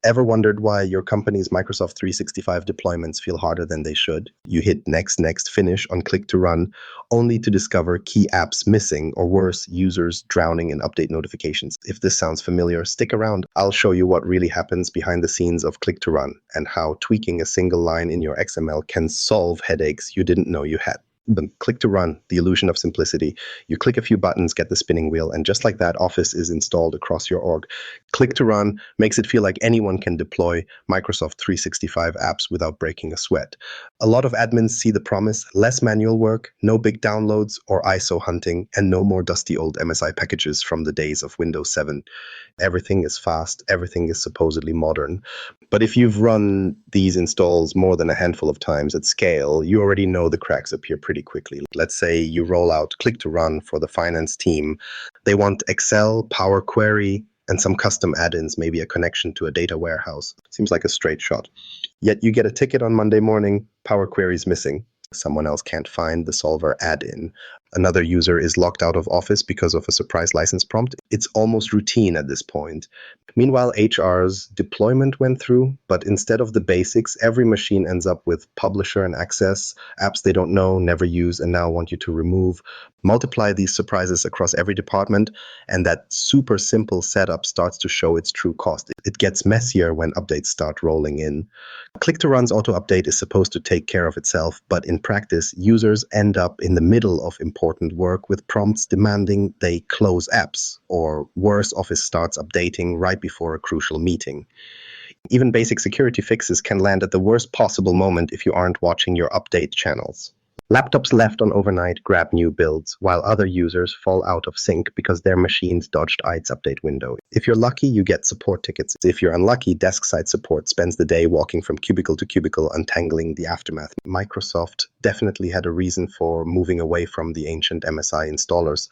Ever wondered why your company's Microsoft 365 deployments feel harder than they should? You hit next, next, finish on click to run, only to discover key apps missing, or worse, users drowning in update notifications. If this sounds familiar, stick around. I'll show you what really happens behind the scenes of click to run and how tweaking a single line in your XML can solve headaches you didn't know you had. The click to run, the illusion of simplicity. You click a few buttons, get the spinning wheel, and just like that, Office is installed across your org. Click to run makes it feel like anyone can deploy Microsoft 365 apps without breaking a sweat. A lot of admins see the promise: less manual work, no big downloads or ISO hunting, and no more dusty old MSI packages from the days of Windows 7. Everything is fast, everything is supposedly modern. But if you've run these installs more than a handful of times at scale, you already know the cracks appear pretty quickly. Let's say you roll out click to run for the finance team. They want Excel, Power Query, and some custom add-ins, maybe a connection to a data warehouse. Seems like a straight shot. Yet you get a ticket on Monday morning, Power Query is missing. Someone else can't find the solver add-in. Another user is locked out of Office because of a surprise license prompt. It's almost routine at this point. Meanwhile, HR's deployment went through, but instead of the basics, every machine ends up with publisher and access, apps they don't know, never use, and now want you to remove. Multiply these surprises across every department, and that super simple setup starts to show its true cost. It gets messier when updates start rolling in. Click to run's auto update is supposed to take care of itself, but in practice, users end up in the middle of important work with prompts demanding they close apps, or worse, Office starts updating right before a crucial meeting. Even basic security fixes can land at the worst possible moment if you aren't watching your update channels. Laptops left on overnight grab new builds, while other users fall out of sync because their machines dodged its update window. If you're lucky, you get support tickets. If you're unlucky, desk-side support spends the day walking from cubicle to cubicle, untangling the aftermath. Microsoft definitely had a reason for moving away from the ancient MSI installers.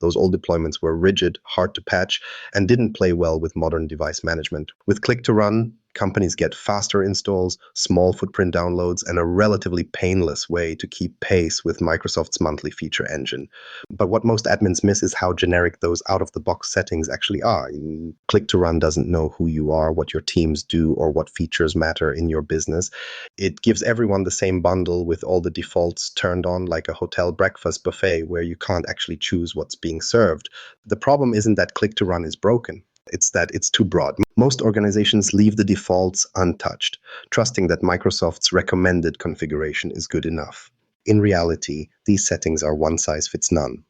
Those old deployments were rigid, hard to patch, and didn't play well with modern device management. With click to run, companies get faster installs, small footprint downloads, and a relatively painless way to keep pace with Microsoft's monthly feature engine. But what most admins miss is how generic those out-of-the-box settings actually are. Click to run doesn't know who you are, what your teams do, or what features matter in your business. It gives everyone the same bundle with all the defaults turned on, like a hotel breakfast buffet where you can't actually choose what's being served. The problem isn't that click to run is broken. It's that it's too broad. Most organizations leave the defaults untouched, trusting that Microsoft's recommended configuration is good enough. In reality, these settings are one size fits none.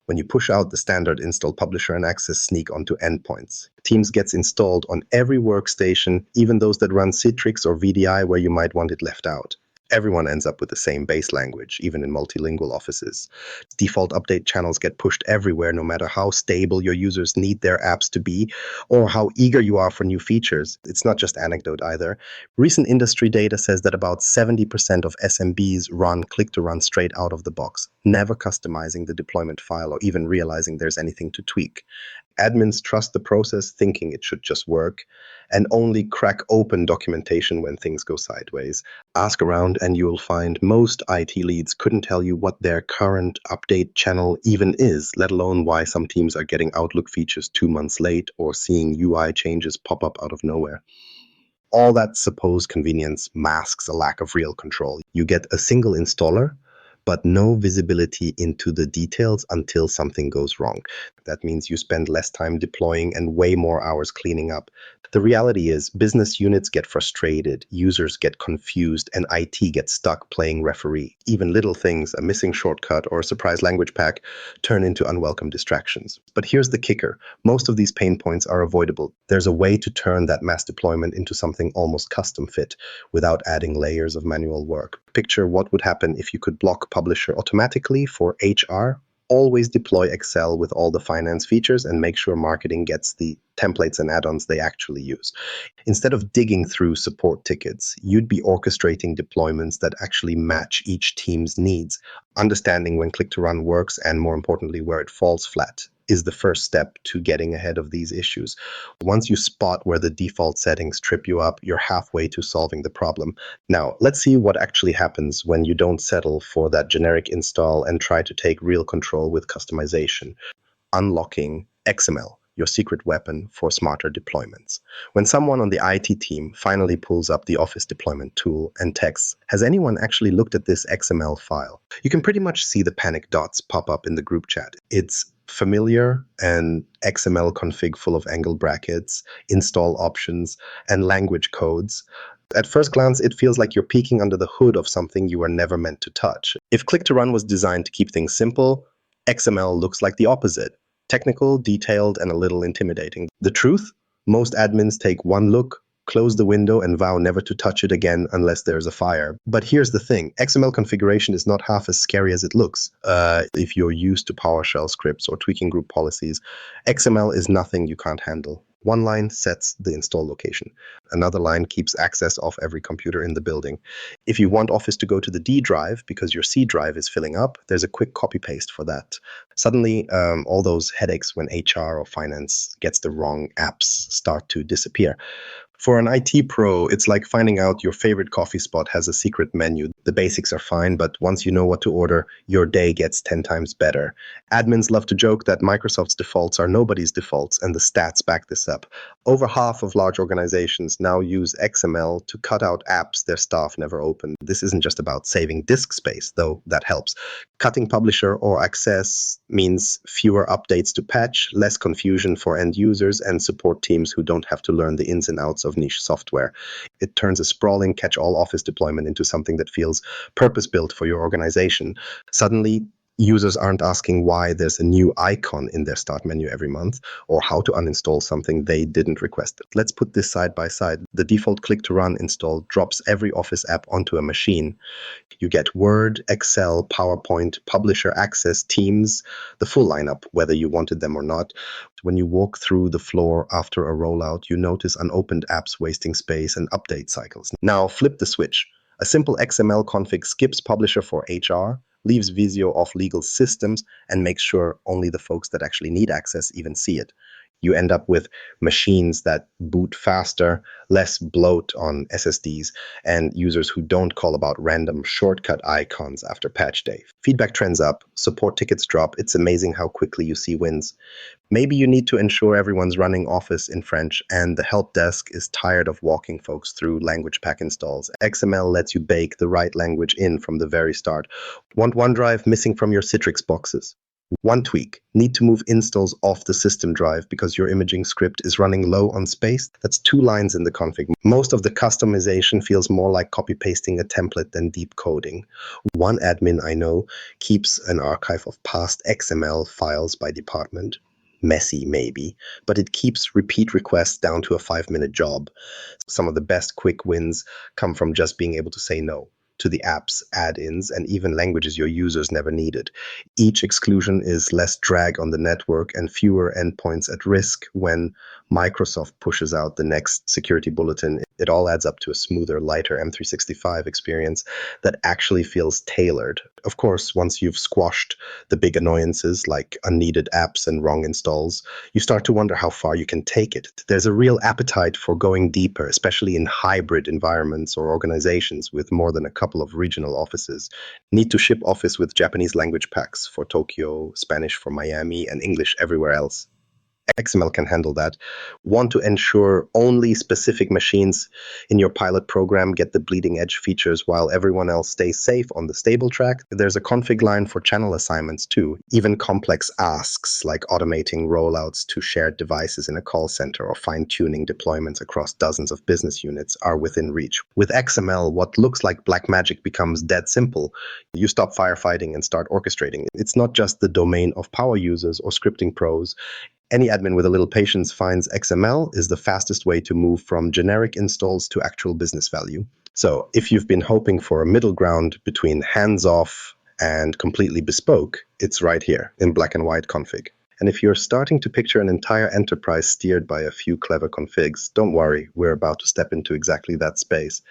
When you push out the standard install publisher and access sneak onto endpoints, Teams gets installed on every workstation, even those that run Citrix or VDI where you might want it left out. Everyone ends up with the same base language, even in multilingual offices. Default update channels get pushed everywhere, no matter how stable your users need their apps to be or how eager you are for new features. It's not just anecdote either. Recent industry data says that about 70% of SMBs run click to run straight out of the box, never customizing the deployment file or even realizing there's anything to tweak. Admins trust the process, thinking it should just work, and only crack open documentation when things go sideways. Ask around and you'll find most IT leads couldn't tell you what their current update channel even is, let alone why some teams are getting Outlook features 2 months late or seeing UI changes pop up out of nowhere. All that supposed convenience masks a lack of real control. You get a single installer, but no visibility into the details until something goes wrong. That means you spend less time deploying and way more hours cleaning up. The reality is business units get frustrated, users get confused, and IT gets stuck playing referee. Even little things, a missing shortcut or a surprise language pack, turn into unwelcome distractions. But here's the kicker. Most of these pain points are avoidable. There's a way to turn that mass deployment into something almost custom fit without adding layers of manual work. Picture what would happen if you could block Publisher automatically for HR. Always deploy Excel with all the finance features and make sure marketing gets the templates and add-ons they actually use. Instead of digging through support tickets, you'd be orchestrating deployments that actually match each team's needs. Understanding when click to run works and, more importantly, where it falls flat is the first step to getting ahead of these issues. Once you spot where the default settings trip you up, you're halfway to solving the problem. Now, let's see what actually happens when you don't settle for that generic install and try to take real control with customization. Unlocking XML. your secret weapon for smarter deployments. When someone on the IT team finally pulls up the Office deployment tool and texts, "Has anyone actually looked at this XML file?" you can pretty much see the panic dots pop up in the group chat. It's familiar, an XML config full of angle brackets, install options, and language codes. At first glance, it feels like you're peeking under the hood of something you were never meant to touch. If Click to Run was designed to keep things simple, XML looks like the opposite: technical, detailed, and a little intimidating. The truth? Most admins take one look, close the window, and vow never to touch it again unless there's a fire. But here's the thing: XML configuration is not half as scary as it looks. If you're used to PowerShell scripts or tweaking group policies, XML is nothing you can't handle. One line sets the install location. Another line keeps access off every computer in the building. If you want Office to go to the D drive because your C drive is filling up, there's a quick copy-paste for that. Suddenly, all those headaches when HR or finance gets the wrong apps start to disappear. For an IT pro, it's like finding out your favorite coffee spot has a secret menu. The basics are fine, but once you know what to order, your day gets 10 times better. Admins love to joke that Microsoft's defaults are nobody's defaults, and the stats back this up. Over half of large organizations now use XML to cut out apps their staff never open. This isn't just about saving disk space, though that helps. Cutting publisher or access means fewer updates to patch, less confusion for end users, and support teams who don't have to learn the ins and outs of niche software. It turns a sprawling catch-all Office deployment into something that feels purpose-built for your organization. Suddenly, users aren't asking why there's a new icon in their start menu every month or how to uninstall something they didn't request. Let's put this side by side. The default Click to Run install drops every Office app onto a machine. You get Word, Excel, PowerPoint, Publisher Access, Teams, the full lineup, whether you wanted them or not. When you walk through the floor after a rollout, you notice unopened apps wasting space and update cycles. Now flip the switch. A simple XML config skips Publisher for HR, leaves Visio off legal systems, and makes sure only the folks that actually need access even see it. You end up with machines that boot faster, less bloat on SSDs, and users who don't call about random shortcut icons after patch day. Feedback trends up, support tickets drop. It's amazing how quickly you see wins. Maybe you need to ensure everyone's running Office in French and the help desk is tired of walking folks through language pack installs. XML lets you bake the right language in from the very start. Want OneDrive missing from your Citrix boxes? One tweak: need to move installs off the system drive because your imaging script is running low on space? That's 2 lines in the config. Most of the customization feels more like copy-pasting a template than deep coding. One admin I know keeps an archive of past XML files by department. Messy, maybe, but it keeps repeat requests down to a 5-minute job. Some of the best quick wins come from just being able to say no to the apps, add-ins, and even languages your users never needed. Each exclusion is less drag on the network and fewer endpoints at risk. When Microsoft pushes out the next security bulletin, it all adds up to a smoother, lighter M365 experience that actually feels tailored. Of course, once you've squashed the big annoyances like unneeded apps and wrong installs, you start to wonder how far you can take it. There's a real appetite for going deeper, especially in hybrid environments or organizations with more than a couple of regional offices. Need to ship Office with Japanese language packs for Tokyo, Spanish for Miami, and English everywhere else. XML can handle that. Want to ensure only specific machines in your pilot program get the bleeding edge features while everyone else stays safe on the stable track? There's a config line for channel assignments too. Even complex asks like automating rollouts to shared devices in a call center or fine-tuning deployments across dozens of business units are within reach. With XML, what looks like black magic becomes dead simple. You stop firefighting and start orchestrating. It's not just the domain of power users or scripting pros. Any admin with a little patience finds XML is the fastest way to move from generic installs to actual business value. So if you've been hoping for a middle ground between hands-off and completely bespoke, it's right here in black and white config. And if you're starting to picture an entire enterprise steered by a few clever configs, don't worry, we're about to step into exactly that space.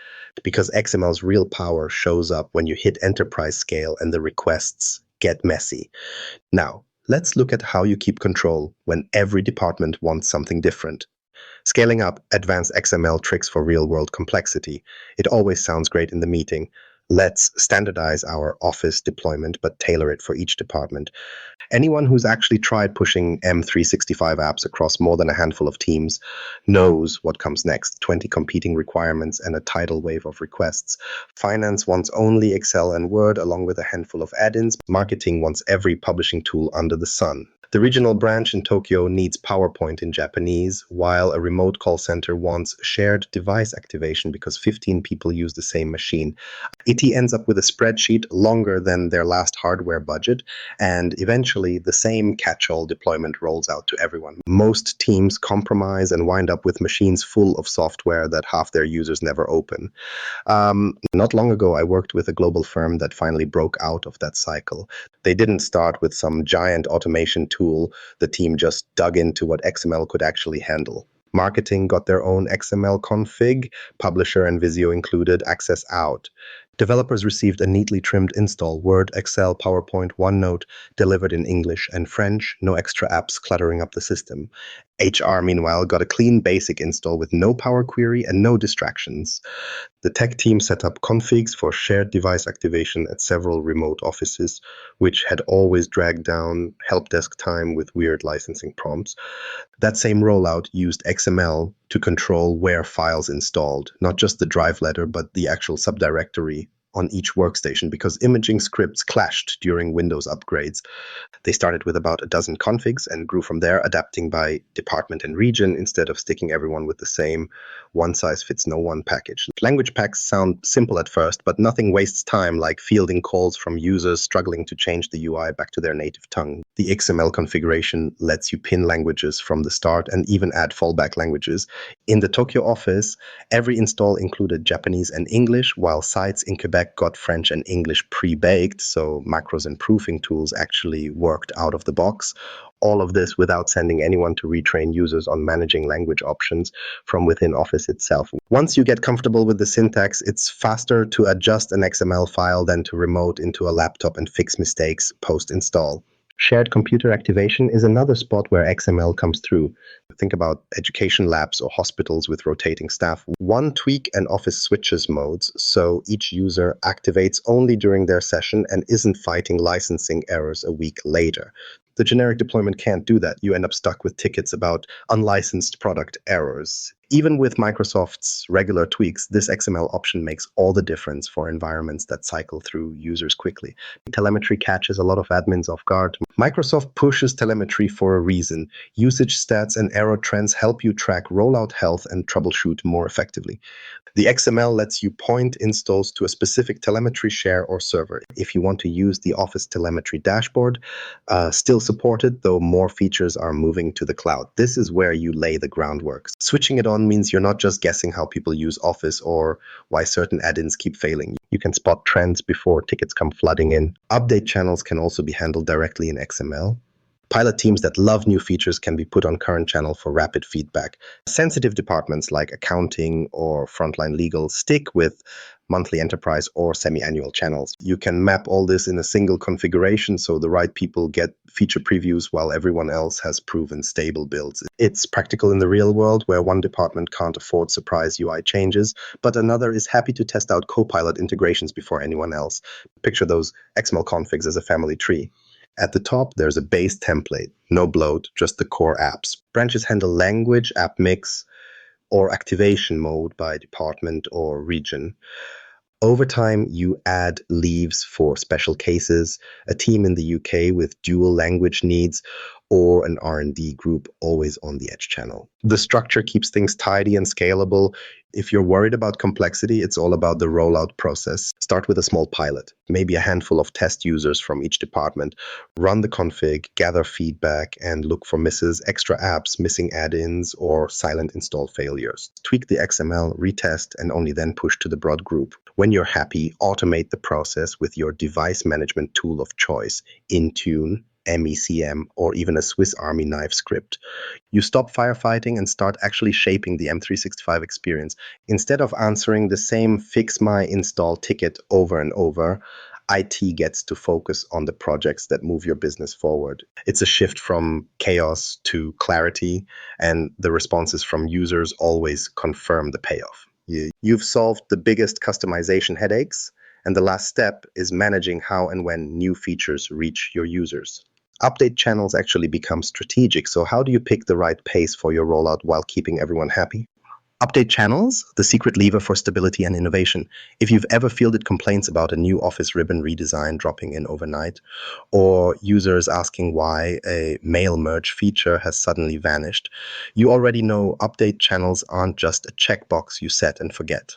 Because XML's real power shows up when you hit enterprise scale and the requests get messy. Now, let's look at how you keep control when every department wants something different. Scaling up advanced XML tricks for real-world complexity. It always sounds great in the meeting. Let's standardize our Office deployment, but tailor it for each department. Anyone who's actually tried pushing M365 apps across more than a handful of teams knows what comes next: 20 competing requirements and a tidal wave of requests. Finance wants only Excel and Word, along with a handful of add-ins. Marketing wants every publishing tool under the sun. The regional branch in Tokyo needs PowerPoint in Japanese, while a remote call center wants shared device activation because 15 people use the same machine. IT ends up with a spreadsheet longer than their last hardware budget, and eventually the same catch-all deployment rolls out to everyone. Most teams compromise and wind up with machines full of software that half their users never open. Not long ago, I worked with a global firm that finally broke out of that cycle. They didn't start with some giant automation tool. The team just dug into what XML could actually handle. Marketing got their own XML config, publisher and Visio included, access out. Developers received a neatly trimmed install: Word, Excel, PowerPoint, OneNote, delivered in English and French, no extra apps cluttering up the system. HR, meanwhile, got a clean basic install with no Power Query and no distractions. The tech team set up configs for shared device activation at several remote offices, which had always dragged down help desk time with weird licensing prompts. That same rollout used XML to control where files installed, not just the drive letter, but the actual subdirectory on each workstation, because imaging scripts clashed during Windows upgrades. They started with about a dozen configs and grew from there, adapting by department and region instead of sticking everyone with the same one-size-fits-no-one package. Language packs sound simple at first, but nothing wastes time like fielding calls from users struggling to change the UI back to their native tongue. The XML configuration lets you pin languages from the start and even add fallback languages. In the Tokyo office, every install included Japanese and English, while sites in Quebec got French and English pre-baked, so macros and proofing tools actually worked out of the box. All of this without sending anyone to retrain users on managing language options from within Office itself. Once you get comfortable with the syntax, it's faster to adjust an XML file than to remote into a laptop and fix mistakes post-install. Shared computer activation is another spot where XML comes through. Think about education labs or hospitals with rotating staff. One tweak and Office switches modes, so each user activates only during their session and isn't fighting licensing errors a week later. The generic deployment can't do that. You end up stuck with tickets about unlicensed product errors. Even with Microsoft's regular tweaks, this XML option makes all the difference for environments that cycle through users quickly. Telemetry catches a lot of admins off guard. Microsoft pushes telemetry for a reason. Usage stats and error trends help you track rollout health and troubleshoot more effectively. The XML lets you point installs to a specific telemetry share or server. If you want to use the Office telemetry dashboard, still supported, though more features are moving to the cloud. This is where you lay the groundwork. Switching it on means you're not just guessing how people use Office or why certain add-ins keep failing. You can spot trends before tickets come flooding in. Update channels can also be handled directly in XML. Pilot teams that love new features can be put on current channel for rapid feedback. Sensitive departments like accounting or frontline legal stick with monthly enterprise or semi-annual channels. You can map all this in a single configuration so the right people get feature previews while everyone else has proven stable builds. It's practical in the real world where one department can't afford surprise UI changes, but another is happy to test out Copilot integrations before anyone else. Picture those XML configs as a family tree. At the top, there's a base template, no bloat, just the core apps. Branches handle language, app mix, or activation mode by department or region. Over time, you add leaves for special cases, a team in the UK with dual language needs, or an R&D group always on the edge channel. The structure keeps things tidy and scalable. If you're worried about complexity, it's all about the rollout process. Start with a small pilot, maybe a handful of test users from each department. Run the config, gather feedback, and look for misses, extra apps, missing add-ins, or silent install failures. Tweak the XML, retest, and only then push to the broad group. When you're happy, automate the process with your device management tool of choice, Intune, MECM, or even a Swiss Army knife script. You stop firefighting and start actually shaping the M365 experience. Instead of answering the same fix my install ticket over and over, IT gets to focus on the projects that move your business forward. It's a shift from chaos to clarity, and the responses from users always confirm the payoff. You've solved the biggest customization headaches, And the last step is managing how and when new features reach your users. Update channels actually become strategic. So how do you pick the right pace for your rollout while keeping everyone happy? Update channels, the secret lever for stability and innovation. If you've ever fielded complaints about a new office ribbon redesign dropping in overnight, or users asking why a mail merge feature has suddenly vanished, you already know update channels aren't just a checkbox you set and forget.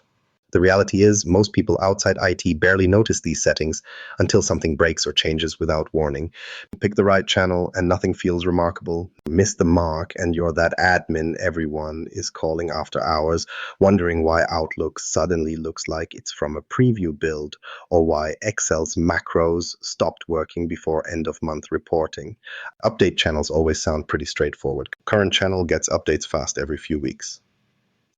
The reality is, most people outside IT barely notice these settings until something breaks or changes without warning. Pick the right channel and nothing feels remarkable. Miss the mark and you're that admin everyone is calling after hours, wondering why Outlook suddenly looks like it's from a preview build, or why Excel's macros stopped working before end of month reporting. Update channels always sound pretty straightforward. Current channel gets updates fast every few weeks.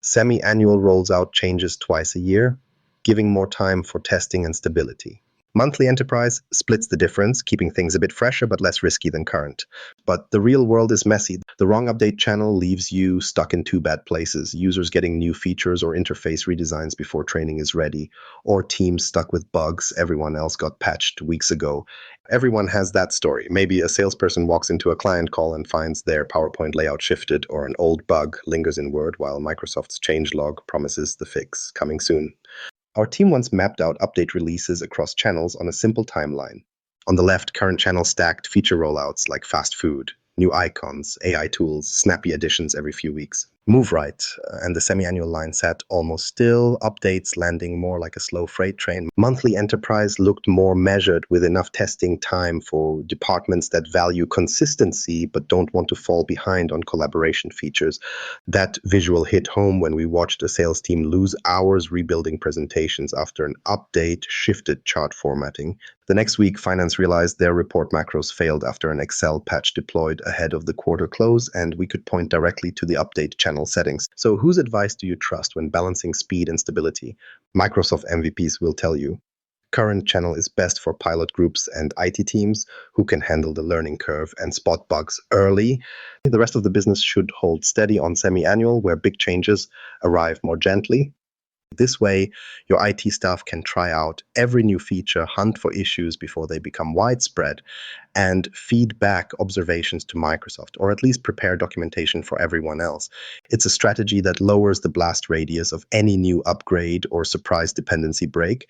Semi-annual rolls out changes twice a year, giving more time for testing and stability. Monthly enterprise splits the difference, keeping things a bit fresher but less risky than current. But the real world is messy. The wrong update channel leaves you stuck in two bad places: users getting new features or interface redesigns before training is ready, or teams stuck with bugs everyone else got patched weeks ago. Everyone has that story. Maybe a salesperson walks into a client call and finds their PowerPoint layout shifted, or an old bug lingers in Word while Microsoft's changelog promises the fix coming soon. Our team once mapped out update releases across channels on a simple timeline. On the left, current channels stacked feature rollouts like fast food, new icons, AI tools, snappy additions every few weeks. Move right, and the semi-annual line sat almost still, updates landing more like a slow freight train. Monthly enterprise looked more measured, with enough testing time for departments that value consistency but don't want to fall behind on collaboration features. That visual hit home when we watched a sales team lose hours rebuilding presentations after an update shifted chart formatting. The next week, finance realized their report macros failed after an Excel patch deployed ahead of the quarter close, and we could point directly to the update channel settings. So whose advice do you trust when balancing speed and stability? Microsoft MVPs will tell you. Current channel is best for pilot groups and IT teams who can handle the learning curve and spot bugs early. The rest of the business should hold steady on semi-annual, where big changes arrive more gently. This way, your IT staff can try out every new feature, hunt for issues before they become widespread, and feed back observations to Microsoft, or at least prepare documentation for everyone else. It's a strategy that lowers the blast radius of any new upgrade or surprise dependency break,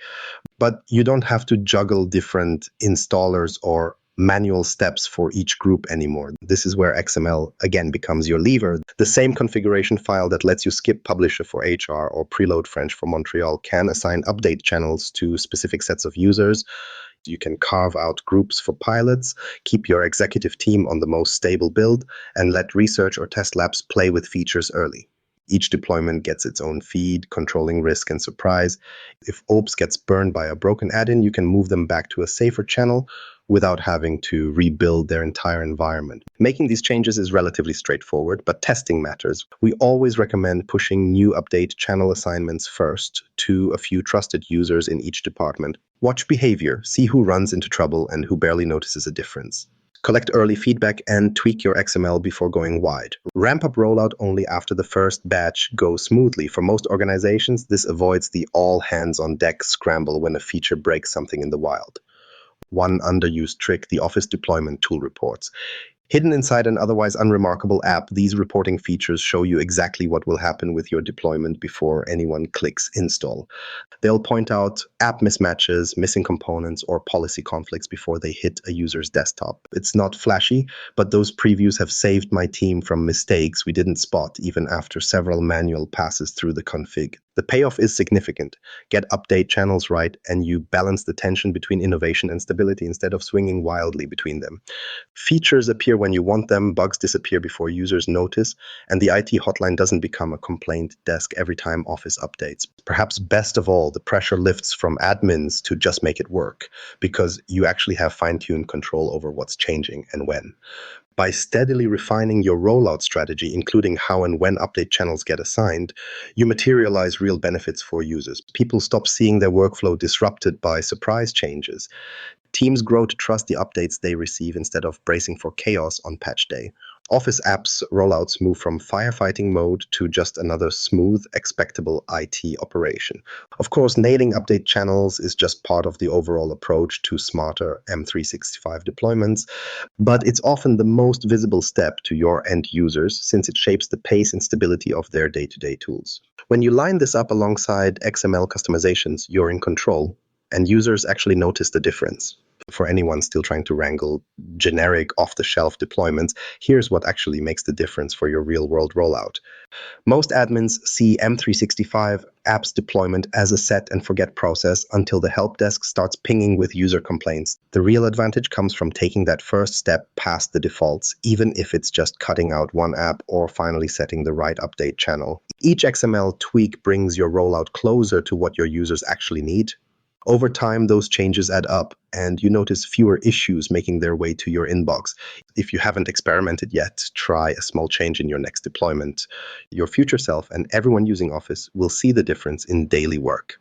but you don't have to juggle different installers or manual steps for each group anymore. This is where XML again becomes your lever. The same configuration file that lets you skip publisher for HR or preload French for Montreal can assign update channels to specific sets of users. You can carve out groups for pilots, keep your executive team on the most stable build, and let research or test labs play with features early. Each deployment gets its own feed, controlling risk and surprise. If OPS gets burned by a broken add-in, you can move them back to a safer channel without having to rebuild their entire environment. Making these changes is relatively straightforward, but testing matters. We always recommend pushing new update channel assignments first to a few trusted users in each department. Watch behavior, see who runs into trouble and who barely notices a difference. Collect early feedback and tweak your XML before going wide. Ramp up rollout only after the first batch goes smoothly. For most organizations, this avoids the all hands on deck scramble when a feature breaks something in the wild. One underused trick: the Office deployment tool reports. Hidden inside an otherwise unremarkable app, these reporting features show you exactly what will happen with your deployment before anyone clicks install. They'll point out app mismatches, missing components, or policy conflicts before they hit a user's desktop. It's not flashy, but those previews have saved my team from mistakes we didn't spot even after several manual passes through the config. The payoff is significant. Get update channels right, and you balance the tension between innovation and stability instead of swinging wildly between them. Features appear when you want them, bugs disappear before users notice, and the IT hotline doesn't become a complaint desk every time Office updates. Perhaps best of all, the pressure lifts from admins to just make it work, because you actually have fine-tuned control over what's changing and when. By steadily refining your rollout strategy, including how and when update channels get assigned, you materialize real benefits for users. People stop seeing their workflow disrupted by surprise changes. Teams grow to trust the updates they receive instead of bracing for chaos on patch day. Office apps rollouts move from firefighting mode to just another smooth, expectable IT operation. Of course, nailing update channels is just part of the overall approach to smarter M365 deployments, but it's often the most visible step to your end users since it shapes the pace and stability of their day-to-day tools. When you line this up alongside XML customizations, you're in control, and users actually notice the difference. For anyone still trying to wrangle generic off-the-shelf deployments, here's what actually makes the difference for your real-world rollout. Most admins see M365 apps deployment as a set and forget process until the help desk starts pinging with user complaints. The real advantage comes from taking that first step past the defaults, even if it's just cutting out one app or finally setting the right update channel. Each XML tweak brings your rollout closer to what your users actually need. Over time, those changes add up, and you notice fewer issues making their way to your inbox. If you haven't experimented yet, try a small change in your next deployment. Your future self and everyone using Office will see the difference in daily work.